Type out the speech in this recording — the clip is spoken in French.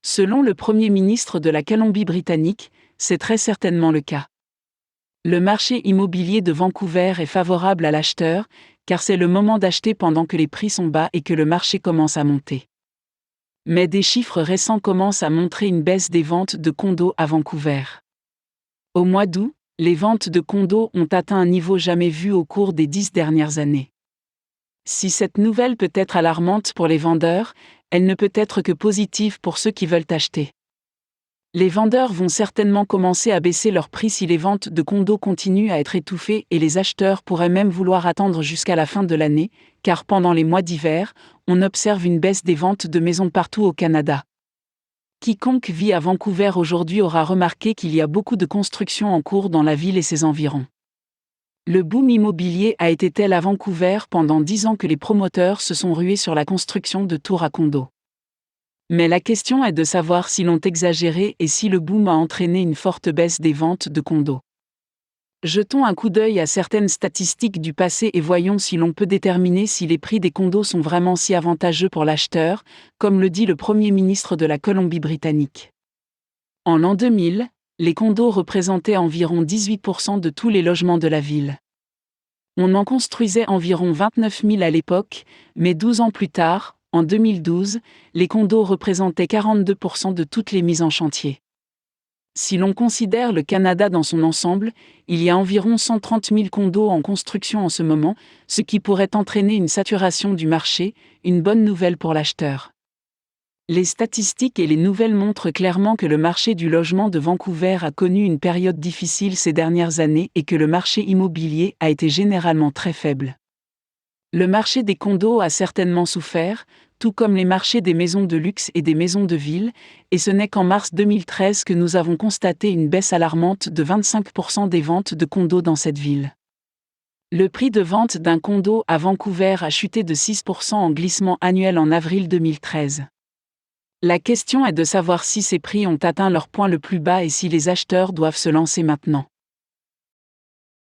Selon le Premier ministre de la Colombie-Britannique, c'est très certainement le cas. Le marché immobilier de Vancouver est favorable à l'acheteur, car c'est le moment d'acheter pendant que les prix sont bas et que le marché commence à monter. Mais des chiffres récents commencent à montrer une baisse des ventes de condos à Vancouver. Au mois d'août, les ventes de condos ont atteint un niveau jamais vu au cours des 10 dernières années. Si cette nouvelle peut être alarmante pour les vendeurs, elle ne peut être que positive pour ceux qui veulent acheter. Les vendeurs vont certainement commencer à baisser leurs prix si les ventes de condos continuent à être étouffées et les acheteurs pourraient même vouloir attendre jusqu'à la fin de l'année, car pendant les mois d'hiver, on observe une baisse des ventes de maisons partout au Canada. Quiconque vit à Vancouver aujourd'hui aura remarqué qu'il y a beaucoup de constructions en cours dans la ville et ses environs. Le boom immobilier a été tel à Vancouver pendant 10 ans que les promoteurs se sont rués sur la construction de tours à condos. Mais la question est de savoir s'ils l'ont exagéré et si le boom a entraîné une forte baisse des ventes de condos. Jetons un coup d'œil à certaines statistiques du passé et voyons si l'on peut déterminer si les prix des condos sont vraiment si avantageux pour l'acheteur, comme le dit le Premier ministre de la Colombie-Britannique. En l'an 2000, les condos représentaient environ 18% de tous les logements de la ville. On en construisait environ 29 000 à l'époque, mais 12 ans plus tard, en 2012, les condos représentaient 42% de toutes les mises en chantier. Si l'on considère le Canada dans son ensemble, il y a environ 130 000 condos en construction en ce moment, ce qui pourrait entraîner une saturation du marché, une bonne nouvelle pour l'acheteur. Les statistiques et les nouvelles montrent clairement que le marché du logement de Vancouver a connu une période difficile ces dernières années et que le marché immobilier a été généralement très faible. Le marché des condos a certainement souffert, tout comme les marchés des maisons de luxe et des maisons de ville, et ce n'est qu'en mars 2013 que nous avons constaté une baisse alarmante de 25% des ventes de condos dans cette ville. Le prix de vente d'un condo à Vancouver a chuté de 6% en glissement annuel en avril 2013. La question est de savoir si ces prix ont atteint leur point le plus bas et si les acheteurs doivent se lancer maintenant.